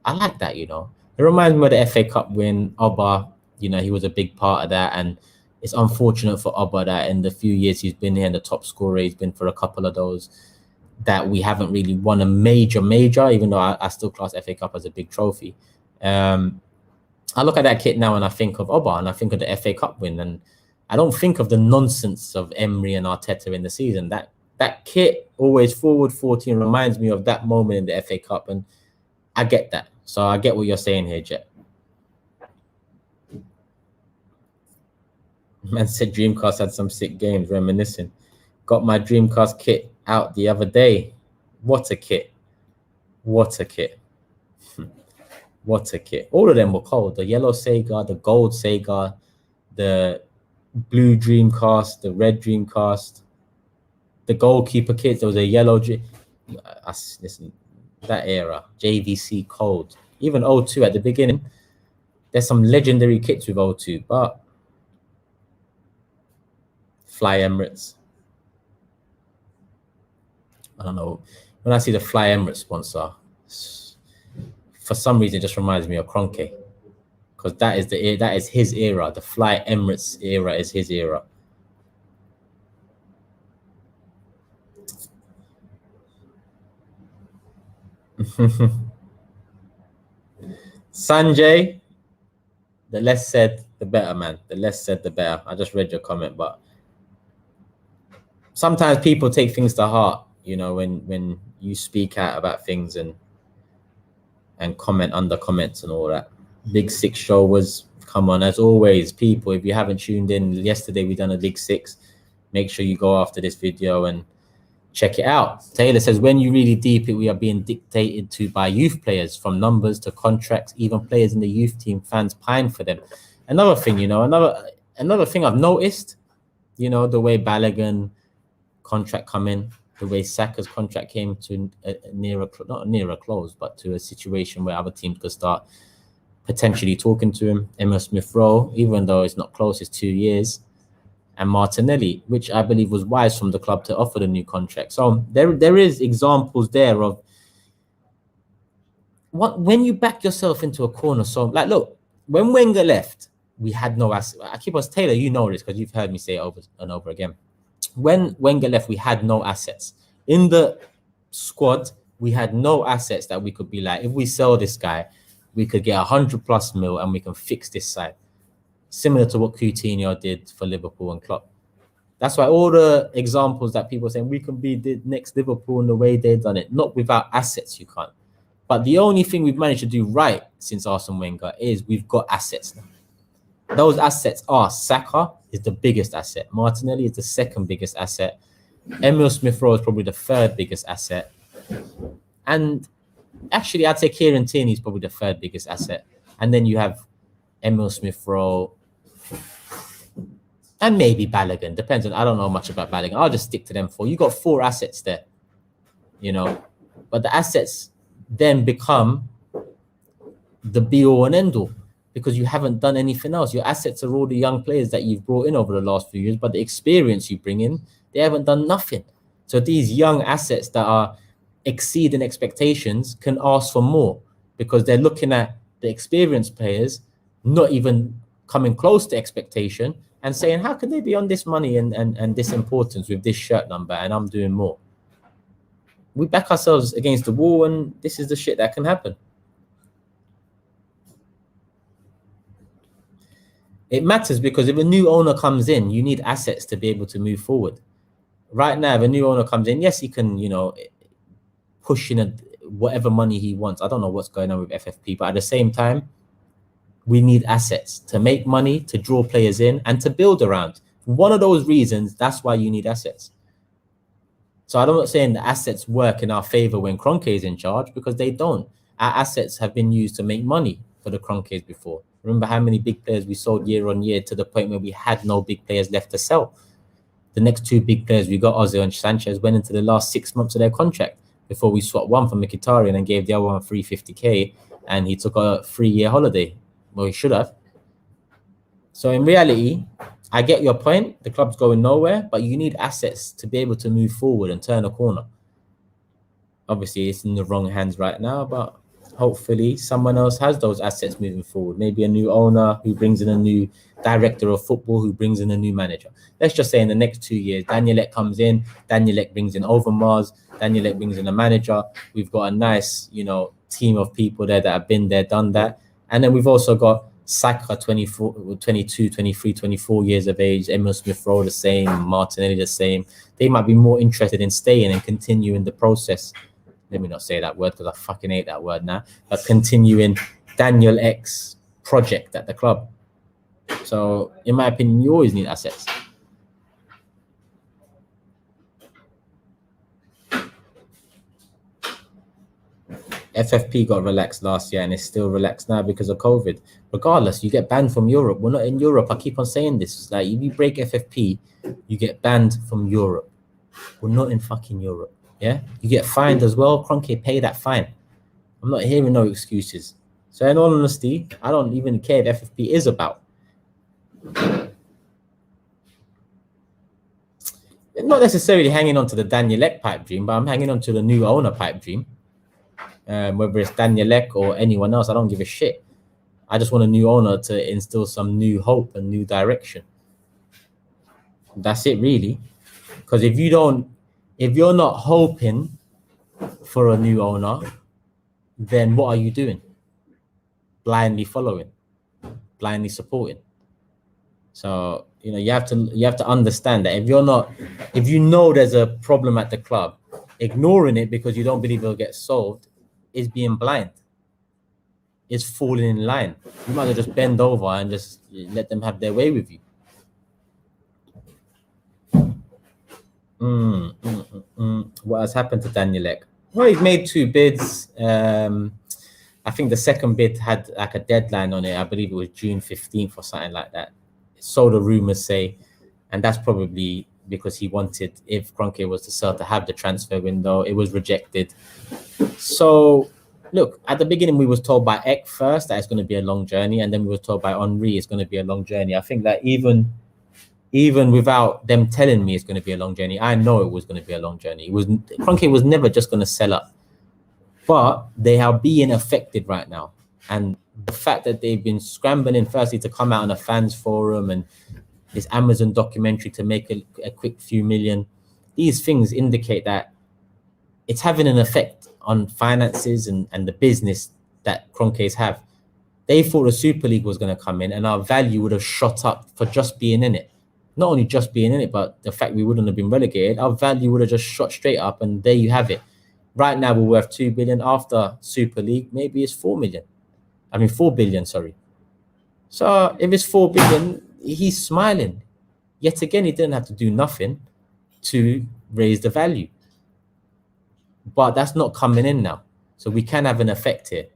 S1: I like that, It reminds me of the FA Cup win. Oba, he was a big part of that. And it's unfortunate for Oba that in the few years he's been here and the top scorer, he's been for a couple of those, that we haven't really won a major, even though I still class FA Cup as a big trophy. I look at that kit now and I think of Oba and I think of the FA Cup win. And I don't think of the nonsense of Emery and Arteta in the season. That kit, Always Forward 14, reminds me of that moment in the FA Cup. And I get that. So I get what you're saying here, Jet. Man said Dreamcast had some sick games, reminiscing. Got my Dreamcast kit out the other day. What a kit. What a kit. What a kit. All of them were cold. The yellow Sega, the gold Sega, the blue Dreamcast, the red Dreamcast, the goalkeeper kits. There was a yellow... Listen, that era, JVC cold. Even O2 at the beginning, there's some legendary kits with O2, but Fly Emirates. I don't know. When I see the Fly Emirates sponsor, for some reason, it just reminds me of Kroenke, because that is his era. The Fly Emirates era is his era. Sanjay, the less said, the better, man. The less said, the better. I just read your comment, but sometimes people take things to heart, when you speak out about things and comment under comments and all that. Big Six show was, come on, as always, people, if you haven't tuned in, yesterday we done a Big Six. Make sure you go after this video and check it out. Taylor says, when you really deep it, we are being dictated to by youth players, from numbers to contracts. Even players in the youth team, fans pine for them. Another thing, another thing I've noticed, the way Balogun contract come in, the way Saka's contract came to not near a close, but to a situation where other teams could start potentially talking to him. Emile Smith-Rowe, even though it's not close, it's 2 years. And Martinelli, which I believe was wise from the club to offer the new contract. So there is examples there of when you back yourself into a corner. So, like, look, when Wenger left, we had no asset. I keep on Taylor, you know this because you've heard me say it over and over again. When Wenger left, we had no assets. In the squad, we had no assets that we could be like, if we sell this guy, we could get 100+ mil and we can fix this side. Similar to what Coutinho did for Liverpool and Klopp. That's why all the examples that people are saying, we can be the next Liverpool in the way they've done it. Not without assets, you can't. But the only thing we've managed to do right since Arsene Wenger is we've got assets now. Those assets are Saka is the biggest asset. Martinelli is the second biggest asset. Emile Smith-Rowe is probably the third biggest asset. And actually, I'd say Kieran Tierney is probably the third biggest asset. And then you have Emile Smith-Rowe and maybe Balogun. Depends on, I don't know much about Balogun. I'll just stick to them four. You got 4 assets there, But the assets then become the be-all and end-all, because you haven't done anything else. Your assets are all the young players that you've brought in over the last few years, but the experience you bring in, they haven't done nothing. So these young assets that are exceeding expectations can ask for more, because they're looking at the experienced players not even coming close to expectation and saying, how can they be on this money and this importance with this shirt number and I'm doing more? We back ourselves against the wall, and this is the shit that can happen. It matters because if a new owner comes in, you need assets to be able to move forward. Right now, if a new owner comes in, yes, he can, push in whatever money he wants. I don't know what's going on with FFP, but at the same time, we need assets to make money, to draw players in, and to build around. One of those reasons, that's why you need assets. So I'm not saying the assets work in our favor when Kroenke is in charge, because they don't. Our assets have been used to make money for the Kroenkes before. Remember how many big players we sold year on year to the point where we had no big players left to sell. The next two big players we got, Ozil and Sanchez, went into the last 6 months of their contract before we swapped one for Mkhitaryan and gave the other one 350k, and he took a 3-year holiday. Well, he should have. So in reality, I get your point. The club's going nowhere, but you need assets to be able to move forward and turn a corner. Obviously, it's in the wrong hands right now, but hopefully someone else has those assets moving forward. Maybe a new owner who brings in a new director of football, who brings in a new manager. Let's just say in the next 2 years, Daniel Ek comes in, Daniel Ek brings in Overmars, Daniel Ek brings in a manager. We've got a nice, team of people there that have been there, done that. And then we've also got Saka, 22, 23, 24 years of age, Emile Smith-Rowe the same, Martinelli the same. They might be more interested in staying and continuing the process. Let me not say that word because I fucking hate that word now. But continuing Daniel Ek's project at the club. So, in my opinion, you always need assets. FFP got relaxed last year and it's still relaxed now because of COVID. Regardless, you get banned from Europe. We're not in Europe. I keep on saying this. It's like, if you break FFP, you get banned from Europe. We're not in fucking Europe. Yeah, you get fined as well. Kroenke, pay that fine. I'm not hearing no excuses. So in all honesty, I don't even care if FFP is about. Not necessarily hanging on to the Daniel Ek pipe dream, but I'm hanging on to the new owner pipe dream. Whether it's Daniel Ek or anyone else, I don't give a shit. I just want a new owner to instill some new hope and new direction. That's it, really. Because if you're not hoping for a new owner, then what are you doing? Blindly following, blindly supporting. So, you have to understand that if you know there's a problem at the club, ignoring it because you don't believe it'll get solved is being blind. It's falling in line. You might as well just bend over and just let them have their way with you. What has happened to Daniel Ek? Well, he's made 2 bids. I think the second bid had like a deadline on it. I believe it was June 15th or something like that. So the rumors say, and that's probably because he wanted, if Kroenke was to sell, to have the transfer window. It was rejected. So look, at the beginning we was told by Ek first that it's going to be a long journey, and then we were told by Henry it's going to be a long journey. I think that even without them telling me it's going to be a long journey, I know it was going to be a long journey. Kroenke was never just going to sell up, but they are being affected right now. And the fact that they've been scrambling firstly to come out on a fans forum and this Amazon documentary to make a quick few million, these things indicate that it's having an effect on finances and the business that Kroenke's have. They thought the Super League was going to come in and our value would have shot up for just being in it. Not only just being in it, but the fact we wouldn't have been relegated, our value would have just shot straight up, and there you have it. Right now, we're worth 2 billion. After Super League, maybe it's 4 billion, sorry. So if it's 4 billion, he's smiling. Yet again, he didn't have to do nothing to raise the value. But that's not coming in now. So we can have an effect here.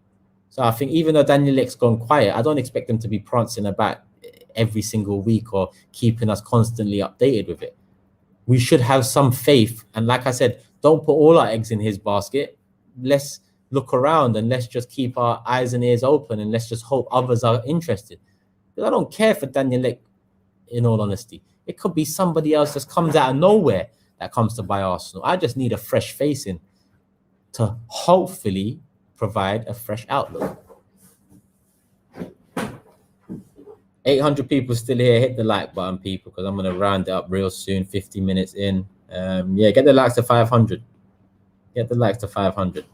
S1: So I think even though Daniel Ek's gone quiet, I don't expect them to be prancing about every single week or keeping us constantly updated with it. We should have some faith. And like I said, don't put all our eggs in his basket. Let's look around and let's just keep our eyes and ears open and let's just hope others are interested. Because I don't care for Daniel Ek, in all honesty. It could be somebody else that comes out of nowhere that comes to buy Arsenal. I just need a fresh face in to hopefully provide a fresh outlook. 800 people still here. Hit the like button, people, because I'm going to round it up real soon. 50 minutes in. Yeah, get the likes to 500. Get the likes to 500.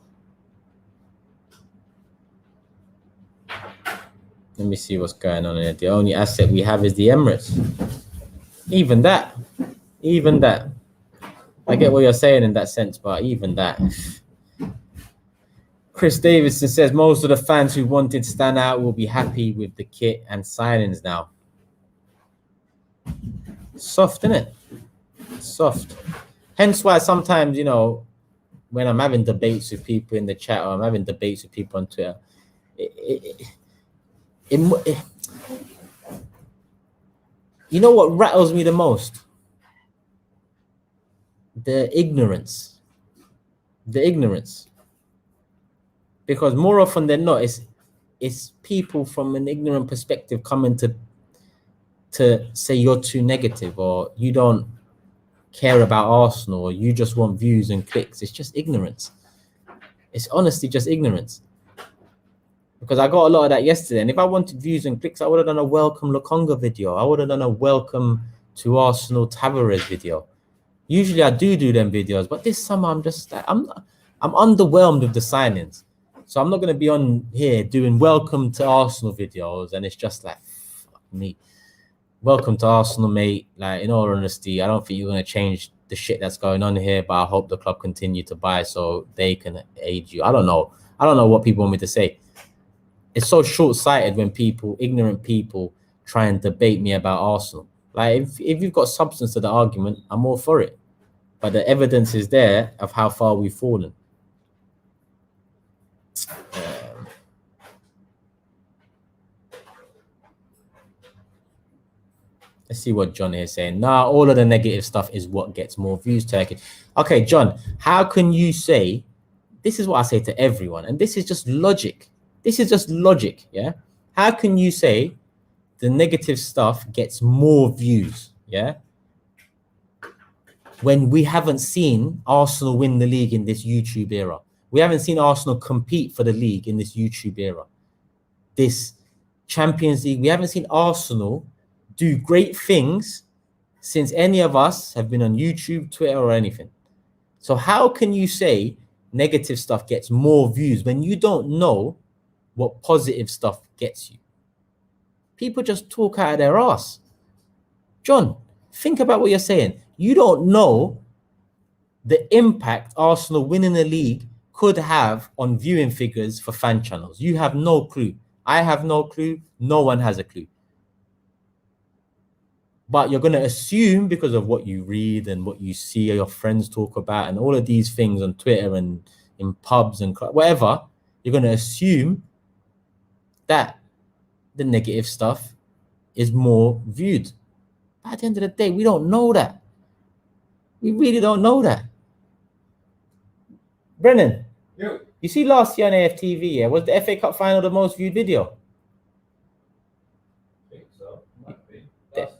S1: Let me see what's going on here. The only asset we have is the Emirates. Even that. I get what you're saying in that sense, but even that. Chris Davidson says most of the fans who wanted Stan out will be happy with the kit and signings now. Soft, isn't it? Soft. Hence why sometimes, when I'm having debates with people in the chat or I'm having debates with people on Twitter, it You know what rattles me the most? The ignorance. The ignorance. Because more often than not, it's people from an ignorant perspective coming to say you're too negative, or you don't care about Arsenal, or you just want views and clicks. It's just ignorance. It's honestly just ignorance. Because I got a lot of that yesterday, and if I wanted views and clicks, I would have done a welcome Lokonga video. I would have done a welcome to Arsenal Tavares video. Usually I do them videos, but this summer I'm just like, I'm underwhelmed with the signings. So I'm not going to be on here doing welcome to Arsenal videos, and it's just like, fuck me. Welcome to Arsenal, mate. Like, in all honesty, I don't think you're going to change the shit that's going on here, but I hope the club continue to buy so they can aid you. I don't know what people want me to say. It's so short-sighted when ignorant people try and debate me about Arsenal. Like, if you've got substance to the argument, I'm all for it. But the evidence is there of how far we've fallen. Let's see what John is saying. Nah, all of the negative stuff is what gets more views, Turkey. Okay, John, how can you say, this is what I say to everyone, and this is just logic. This is just logic, yeah? How can you say the negative stuff gets more views, yeah? When we haven't seen Arsenal win the league in this YouTube era. We haven't seen Arsenal compete for the league in this YouTube era. This Champions League, we haven't seen Arsenal do great things since any of us have been on YouTube, Twitter, or anything. So how can you say negative stuff gets more views when you don't know what positive stuff gets you? People just talk out of their ass. John, think about what you're saying. You don't know the impact Arsenal winning the league could have on viewing figures for fan channels. You have no clue. I have no clue. No one has a clue. But you're going to assume, because of what you read and what you see your friends talk about and all of these things on Twitter and in pubs and whatever, you're going to assume that the negative stuff is more viewed. But at the end of the day, we don't know that. We really don't know that. Brennan, you see last year on AFTV, yeah, was the FA Cup final the most viewed video?
S2: I think so. Might be.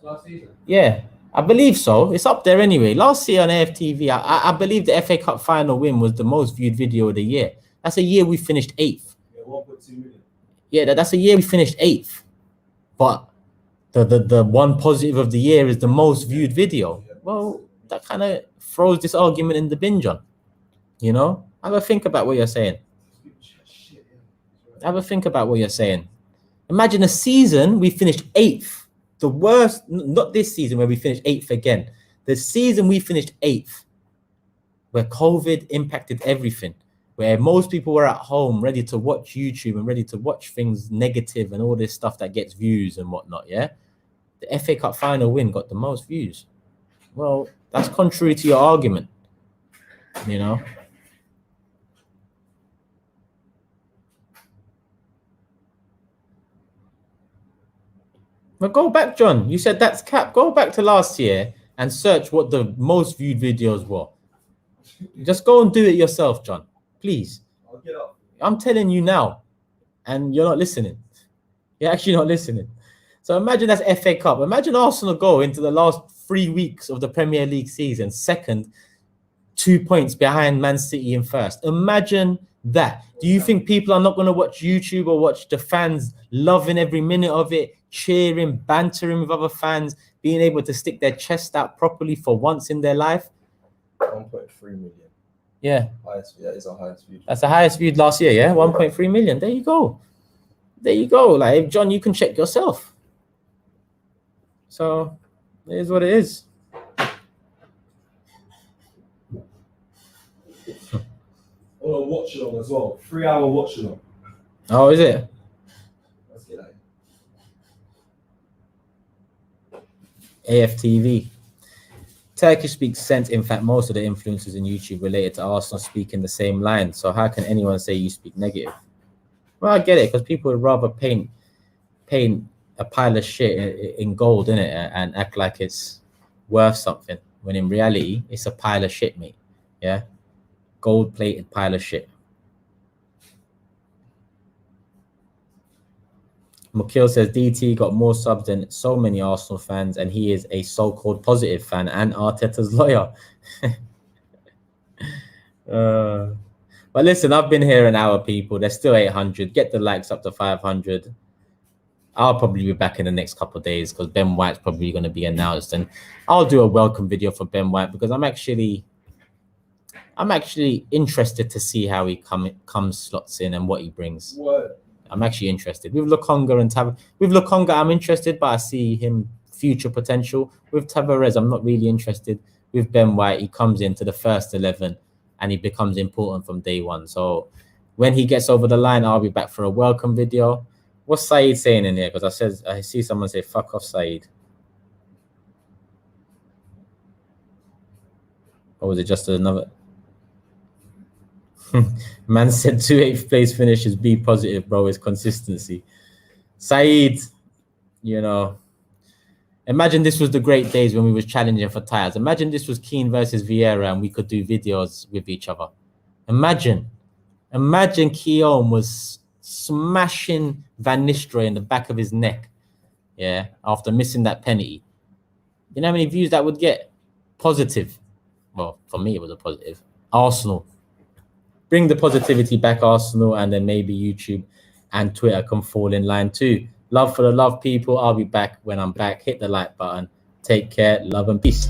S2: Last season?
S1: Yeah, I believe so. It's up there anyway. Last year on AFTV, I believe the FA Cup final win was the most viewed video of the year. That's a year we finished 8th.
S2: Yeah, 1.2 million.
S1: Yeah, that's a year we finished 8th. But the one positive of the year is the most viewed video. Well, that kind of throws this argument in the bin, John. You know? Have a think about what you're saying. Have a think about what you're saying. Imagine a season we finished 8th. The worst, not this season where we finished 8th again. The season we finished 8th, where COVID impacted everything, where most people were at home ready to watch YouTube and ready to watch things negative and all this stuff that gets views and whatnot, yeah? The FA Cup final win got the most views. Well, that's contrary to your argument, you know? But go back, John. You said that's cap. Go back to last year and search what the most viewed videos were. Just go and do it yourself, John. Please.
S2: I'll get up.
S1: I'm telling you now, and you're not listening. You're actually not listening. So imagine that's FA Cup. Imagine Arsenal go into the last 3 weeks of the Premier League season, second, 2 points behind Man City in first. Imagine that. Do you think people are not going to watch YouTube or watch the fans loving every minute of it, cheering, bantering with other fans, being able to stick their chest out properly for once in their life?
S2: 1.3 million.
S1: Yeah.
S2: That is our highest viewed.
S1: That's the highest viewed last year, yeah? 1.3 million. There you go. There you go. Like, John, you can check yourself. So, it is what it is.
S2: On a watch along as well. 3 hour watch along.
S1: Oh, is it?
S2: Let's get that.
S1: AFTV. Turkish speaks sense. In fact, most of the influencers in YouTube related to Arsenal speak in the same line. So how can anyone say you speak negative? Well, I get it, because people would rather paint paint a pile of shit in gold, innit, and act like it's worth something, when in reality it's a pile of shit, mate. Yeah, gold-plated pile of shit. Makil says DT got more subs than so many Arsenal fans, and he is a so-called positive fan and Arteta's lawyer. But listen, I've been here an hour, people. There's still 800. Get the likes up to 500. I'll probably be back in the next couple of days because Ben White's probably going to be announced, and I'll do a welcome video for Ben White because I'm actually interested to see how he slots in and what he brings.
S2: What?
S1: I'm actually interested. With Lokonga and with Lokonga, I'm interested, but I see him future potential. With Tavares, I'm not really interested. With Ben White, he comes into the first 11 and he becomes important from day one. So when he gets over the line, I'll be back for a welcome video. What's Saeed saying in here? Because I see someone say, fuck off, Saeed. Or was it just another? Man said 2 8th place finishes, be positive, bro. It's consistency. Saeed, you know, imagine this was the great days when we was challenging for titles. Imagine this was Keane versus Vieira and we could do videos with each other. Imagine Keown was smashing Van Nistelrooy in the back of his neck, yeah, after missing that penalty. You know how many views that would get? Positive. Well, for me, it was a positive. Arsenal. Bring the positivity back, Arsenal, and then maybe YouTube and Twitter can fall in line too. Love for the love, people. I'll be back when I'm back. Hit the like button. Take care. Love and peace.